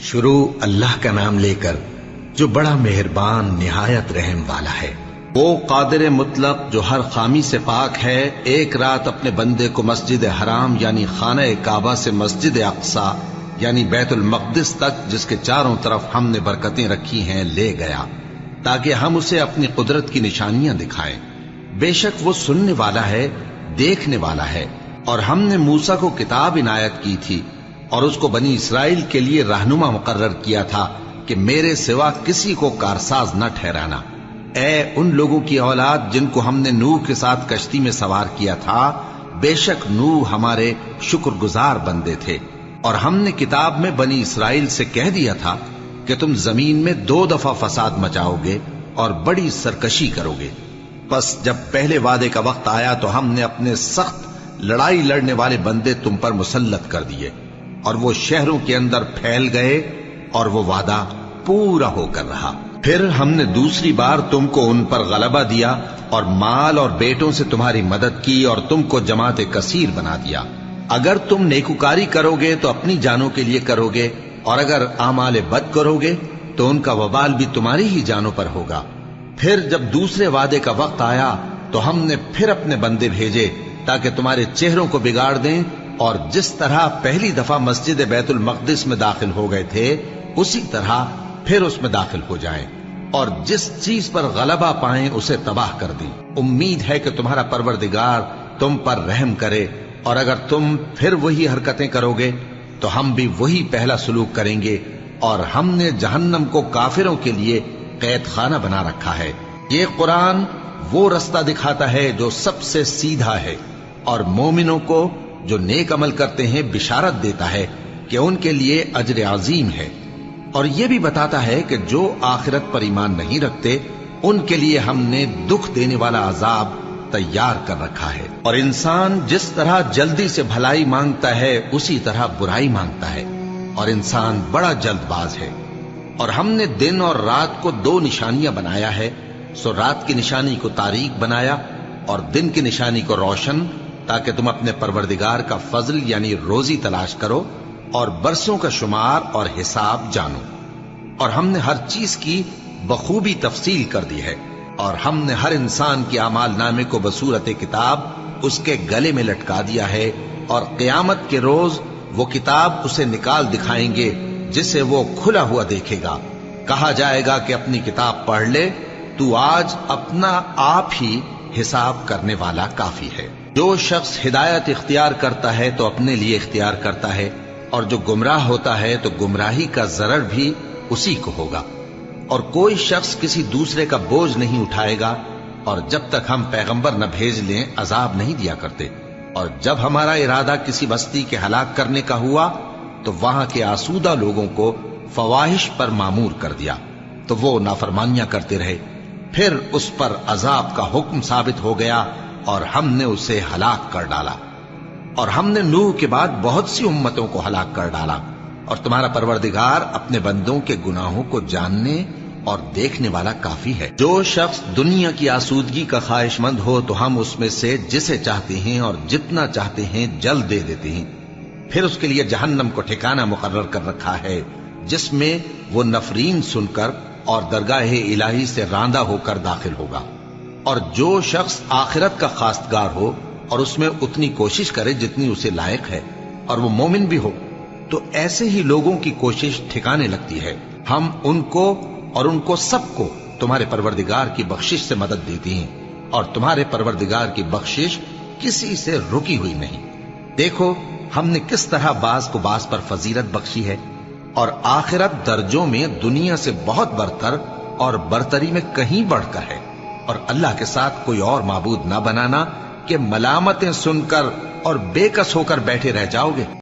شروع اللہ کا نام لے کر جو بڑا مہربان نہایت رحم والا ہے۔ وہ قادر مطلق جو ہر خامی سے پاک ہے، ایک رات اپنے بندے کو مسجد حرام یعنی خانہ کعبہ سے مسجد اقصی یعنی بیت المقدس تک، جس کے چاروں طرف ہم نے برکتیں رکھی ہیں، لے گیا تاکہ ہم اسے اپنی قدرت کی نشانیاں دکھائیں۔ بے شک وہ سننے والا ہے، دیکھنے والا ہے۔ اور ہم نے موسیٰ کو کتاب عنایت کی تھی اور اس کو بنی اسرائیل کے لیے رہنما مقرر کیا تھا کہ میرے سوا کسی کو کارساز نہ ٹھہرانا۔ اے ان لوگوں کی اولاد جن کو ہم نے نوح کے ساتھ کشتی میں سوار کیا تھا، بے شک نوح ہمارے شکر گزار بندے تھے۔ اور ہم نے کتاب میں بنی اسرائیل سے کہہ دیا تھا کہ تم زمین میں 2 دفعہ فساد مچاؤ گے اور بڑی سرکشی کرو گے۔ پس جب پہلے وعدے کا وقت آیا تو ہم نے اپنے سخت لڑائی لڑنے والے بندے تم پر مسلط کر دیے، اور وہ شہروں کے اندر پھیل گئے، اور وہ وعدہ پورا ہو کر رہا۔ پھر ہم نے دوسری بار تم کو ان پر غلبہ دیا اور مال اور بیٹوں سے تمہاری مدد کی اور تم کو جماعت کثیر بنا دیا۔ اگر تم نیکوکاری کرو گے تو اپنی جانوں کے لیے کرو گے، اور اگر اعمال بد کرو گے تو ان کا وبال بھی تمہاری ہی جانوں پر ہوگا۔ پھر جب دوسرے وعدے کا وقت آیا تو ہم نے پھر اپنے بندے بھیجے تاکہ تمہارے چہروں کو بگاڑ دیں، اور جس طرح پہلی دفعہ مسجد بیت المقدس میں داخل ہو گئے تھے اسی طرح پھر اس میں داخل ہو جائیں، اور جس چیز پر غلبہ پائیں اسے تباہ کر دیں۔ امید ہے کہ تمہارا پروردگار تم پر رحم کرے، اور اگر تم پھر وہی حرکتیں کرو گے تو ہم بھی وہی پہلا سلوک کریں گے، اور ہم نے جہنم کو کافروں کے لیے قید خانہ بنا رکھا ہے۔ یہ قرآن وہ رستہ دکھاتا ہے جو سب سے سیدھا ہے، اور مومنوں کو جو نیک عمل کرتے ہیں بشارت دیتا ہے کہ ان کے لیے اجر عظیم ہے، اور یہ بھی بتاتا ہے کہ جو آخرت پر ایمان نہیں رکھتے ان کے لیے ہم نے دکھ دینے والا عذاب تیار کر رکھا ہے۔ اور انسان جس طرح جلدی سے بھلائی مانگتا ہے اسی طرح برائی مانگتا ہے، اور انسان بڑا جلد باز ہے۔ اور ہم نے دن اور رات کو 2 نشانیاں بنایا ہے، سو رات کی نشانی کو تاریک بنایا اور دن کی نشانی کو روشن، تاکہ تم اپنے پروردگار کا فضل یعنی روزی تلاش کرو اور برسوں کا شمار اور حساب جانو۔ اور ہم نے ہر چیز کی بخوبی تفصیل کر دی ہے، اور ہم نے ہر انسان کے اعمال نامے کو بصورت کتاب اس کے گلے میں لٹکا دیا ہے، اور قیامت کے روز وہ کتاب اسے نکال دکھائیں گے جسے وہ کھلا ہوا دیکھے گا۔ کہا جائے گا کہ اپنی کتاب پڑھ لے، تو آج اپنا آپ ہی حساب کرنے والا کافی ہے۔ جو شخص ہدایت اختیار کرتا ہے تو اپنے لیے اختیار کرتا ہے، اور جو گمراہ ہوتا ہے تو گمراہی کا ضرر بھی اسی کو ہوگا۔ اور کوئی شخص کسی دوسرے کا بوجھ نہیں اٹھائے گا، اور جب تک ہم پیغمبر نہ بھیج لیں عذاب نہیں دیا کرتے۔ اور جب ہمارا ارادہ کسی بستی کے ہلاک کرنے کا ہوا تو وہاں کے آسودہ لوگوں کو فواحش پر مامور کر دیا، تو وہ نافرمانیاں کرتے رہے۔ پھر اس پر عذاب کا حکم ثابت ہو گیا اور ہم نے اسے ہلاک کر ڈالا۔ اور ہم نے نوح کے بعد بہت سی امتوں کو ہلاک کر ڈالا، اور تمہارا پروردگار اپنے بندوں کے گناہوں کو جاننے اور دیکھنے والا کافی ہے۔ جو شخص دنیا کی آسودگی کا خواہش مند ہو تو ہم اس میں سے جسے چاہتے ہیں اور جتنا چاہتے ہیں جلد دے دیتے ہیں۔ پھر اس کے لیے جہنم کو ٹھکانہ مقرر کر رکھا ہے، جس میں وہ نفرین سن کر اور درگاہ الہی سے راندہ ہو کر داخل ہوگا۔ اور جو شخص آخرت کا خواستگار ہو اور اس میں اتنی کوشش کرے جتنی اسے لائق ہے، اور وہ مومن بھی ہو، تو ایسے ہی لوگوں کی کوشش ٹھکانے لگتی ہے۔ ہم ان کو اور ان کو سب کو تمہارے پروردگار کی بخشش سے مدد دیتی ہیں، اور تمہارے پروردگار کی بخشش کسی سے رکی ہوئی نہیں۔ دیکھو ہم نے کس طرح بعض کو بعض پر فضیلت بخشی ہے، اور آخرت درجوں میں دنیا سے بہت برتر اور برتری میں کہیں بڑھ کر ہے۔ اور اللہ کے ساتھ کوئی اور معبود نہ بنانا کہ ملامتیں سن کر اور بے کس ہو کر بیٹھے رہ جاؤ گے۔